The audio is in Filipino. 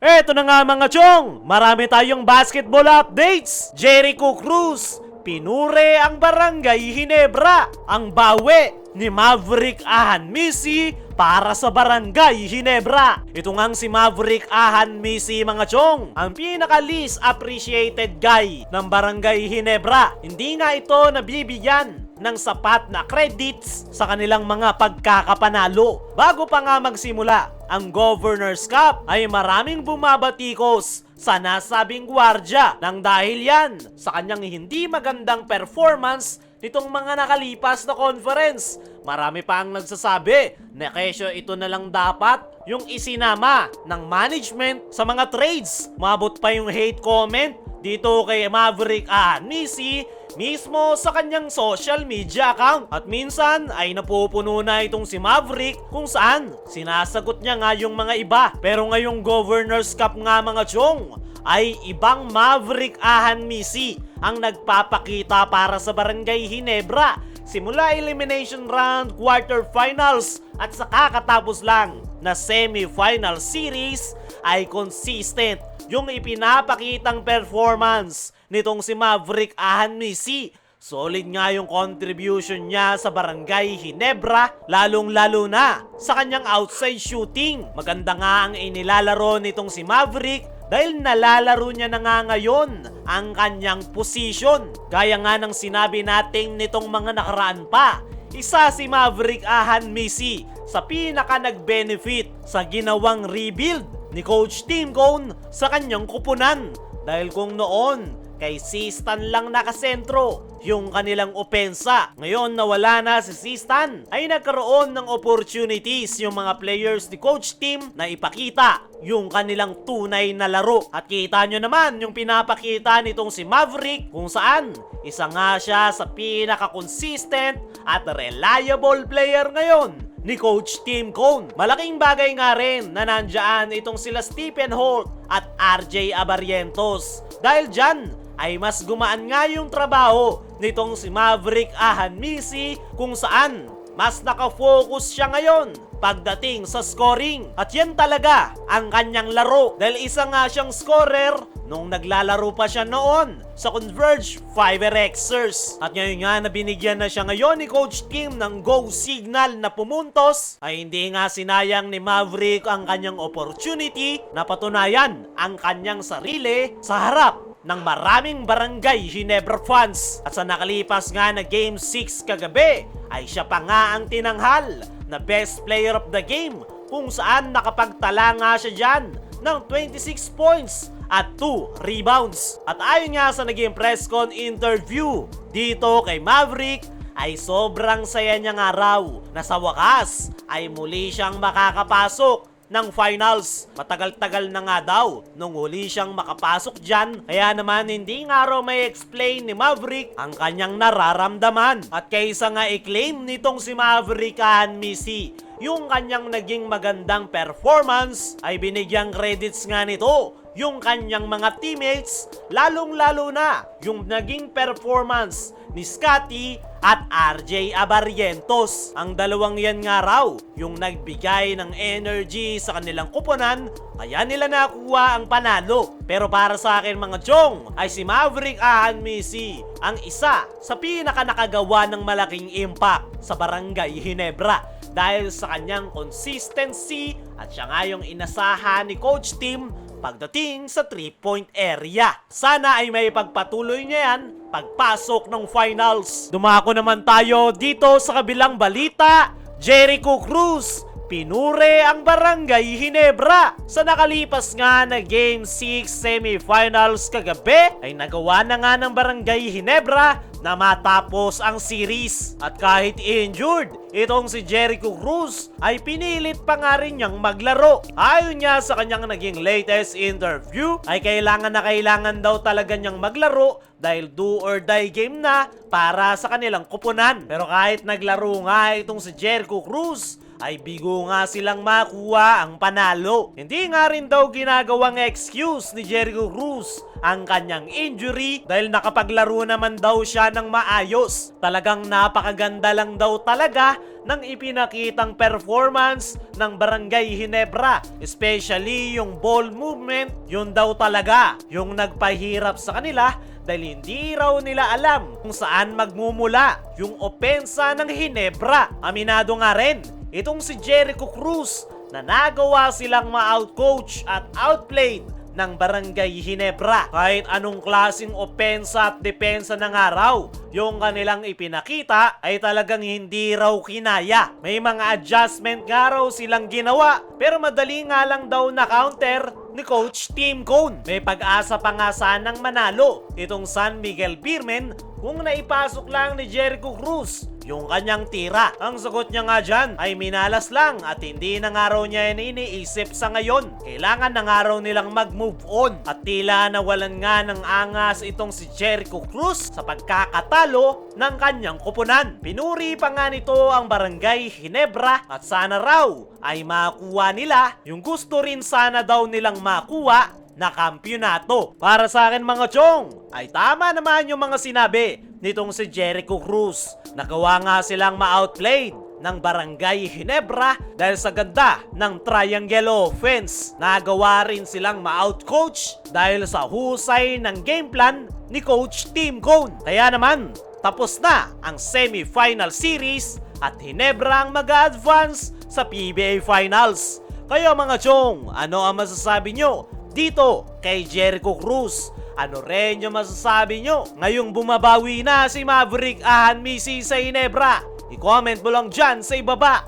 Eto na nga mga chong, marami tayong basketball updates. Jericho Cruz, pinure ang Barangay Ginebra. Ang bawi ni Maverick Ahan Misi para sa Barangay Ginebra. Ito ngang si Maverick Ahan Misi mga chong, ang pinaka-least appreciated guy ng Barangay Ginebra. Hindi nga ito nabibigyan ng sapat na credits sa kanilang mga pagkakapanalo. Bago pa nga magsimula ang Governor's Cup ay maraming bumabatikos sa nasabing gwardya nang dahil yan sa kanyang hindi magandang performance nitong mga nakalipas na conference. Marami pa ang nagsasabi na kesyo ito na lang dapat yung isinama ng management sa mga trades. Mabot pa yung hate comment dito kay Maverick Misi mismo sa kanyang social media account. At minsan ay napupuno na itong si Maverick kung saan sinasagot niya nga yung mga iba. Pero ngayong Governor's Cup nga mga chong ay ibang Maverick Ahan Misi ang nagpapakita para sa Barangay Ginebra. Simula elimination round, quarterfinals at sa kakatapos lang na semifinal series ay consistent yung ipinapakitang performance nitong si Maverick Ahan Misi. Solid nga yung contribution niya sa Barangay Ginebra, lalong-lalo na sa kanyang outside shooting. Maganda nga ang inilalaro nitong si Maverick dahil nalalaro niya na nga ngayon ang kanyang position. Gaya nga ng sinabi nating nitong mga nakaraan pa, isa si Maverick Ahan Misi sa pinaka nag-benefit sa ginawang rebuild ni Coach Tim Cone sa kanyang kupunan. Dahil kung noon kay Sistan lang nakasentro yung kanilang opensa, ngayon na wala na si Sistan ay nagkaroon ng opportunities yung mga players ni Coach Tim na ipakita yung kanilang tunay na laro. At kita nyo naman yung pinapakita nitong si Maverick kung saan isa nga siya sa pinaka-consistent at reliable player ngayon ni Coach Tim Cone. Malaking bagay nga rin na nandyan itong sila Stephen Holt at RJ Abarrientos. Dahil dyan ay mas gumaan nga yung trabaho nitong si Maverick Ahan Misi kung saan mas nakafocus siya ngayon pagdating sa scoring. At yan talaga ang kanyang laro dahil isa nga siyang scorer nung naglalaro pa siya noon sa Converge 5Rxers. At ngayon nga na binigyan na siya ngayon ni Coach Kim ng go signal na pumuntos, ay hindi nga sinayang ni Maverick ang kanyang opportunity na patunayan ang kanyang sarili sa harap ng maraming Barangay Ginebra fans. At sa nakalipas nga na Game 6 kagabi ay siya pa nga ang tinanghal na best player of the game kung saan nakapagtala nga siya dyan ng 26 points at 2 rebounds. At ayon nga sa naging press con interview dito kay Maverick ay sobrang saya niya nga raw na sa wakas ay muli siyang makakapasok ng finals. Matagal-tagal na nga daw nung huli siyang makapasok dyan, kaya naman hindi nga raw may explain ni Maverick ang kanyang nararamdaman. At kaysa nga i-claim nitong si Maverick Ahan Misi yung kanyang naging magandang performance, ay binigyang credits nga nito yung kanyang mga teammates, lalong-lalo na yung naging performance ni Scotty at RJ Abarrientos. Ang dalawang yan nga raw yung nagbigay ng energy sa kanilang kupunan, kaya nila nakuha ang panalo. Pero para sa akin mga chong, ay si Maverick Ahan Misi ang isa sa pinaka nakagawa ng malaking impact sa Barangay Ginebra dahil sa kanyang consistency at siya nga yung inasahan ni Coach Tim pagdating sa 3-point area. Sana ay may pagpatuloy niya yan pagpasok ng finals. Dumako naman tayo dito sa kabilang balita. Jericho Cruz, pinure ang Barangay Ginebra. Sa nakalipas nga na Game 6 semifinals kagabi ay nagawa na nga ng Barangay Ginebra na matapos ang series. At kahit injured, itong si Jericho Cruz ay pinilit pa nga rin niyang maglaro. Ayon niya sa kanyang naging latest interview ay kailangan na kailangan daw talaga niyang maglaro dahil do or die game na para sa kanilang kupunan. Pero kahit naglaro nga itong si Jericho Cruz ay bigo nga silang makuha ang panalo. Hindi nga rin daw ginagawang excuse ni Jericho Cruz ang kanyang injury dahil nakapaglaro naman daw siya ng maayos. Talagang napakaganda lang daw talaga ng ipinakitang performance ng Barangay Ginebra. Especially yung ball movement, yun daw talaga yung nagpahirap sa kanila dahil hindi raw nila alam kung saan magmumula yung opensa ng Ginebra. Aminado nga rin itong si Jericho Cruz na nagawa silang ma-outcoach at outplayed ng Barangay Ginebra. Kahit anong klaseng opensa at depensa ng araw yung kanilang ipinakita ay talagang hindi raw kinaya. May mga adjustment nga raw silang ginawa pero madali nga lang daw na counter ni Coach Tim Cone. May pag-asa pa nga sanang manalo itong San Miguel Beermen kung naipasok lang ni Jericho Cruz yung kanyang tira. Ang sagot niya nga dyan ay minalas lang at hindi na nga raw niya iniisip sa ngayon. Kailangan na nga raw nilang mag-move on at tila nawalan nga ng angas itong si Jericho Cruz sa pagkakatalo ng kanyang kupunan. Pinuri pa nga nito ang Barangay Ginebra at sana raw ay makuha nila yung gusto rin sana daw nilang makuha na kampyonato. Para sa akin mga chong, ay tama naman yung mga sinabi nitong si Jericho Cruz. Nagawa nga silang ma-outplayed ng Barangay Ginebra dahil sa ganda ng triangle offense. Nagawa rin silang ma-outcoach dahil sa husay ng game plan ni Coach Tim Cone. Kaya naman, tapos na ang semi-final series at Ginebra ang mag-advance sa PBA Finals. Kaya mga chong, ano ang masasabi nyo dito kay Jericho Cruz? Ano rin yung masasabi nyo ngayong bumabawi na si Maverick Ahan Misi sa Ginebra? I-comment mo lang dyan sa ibaba.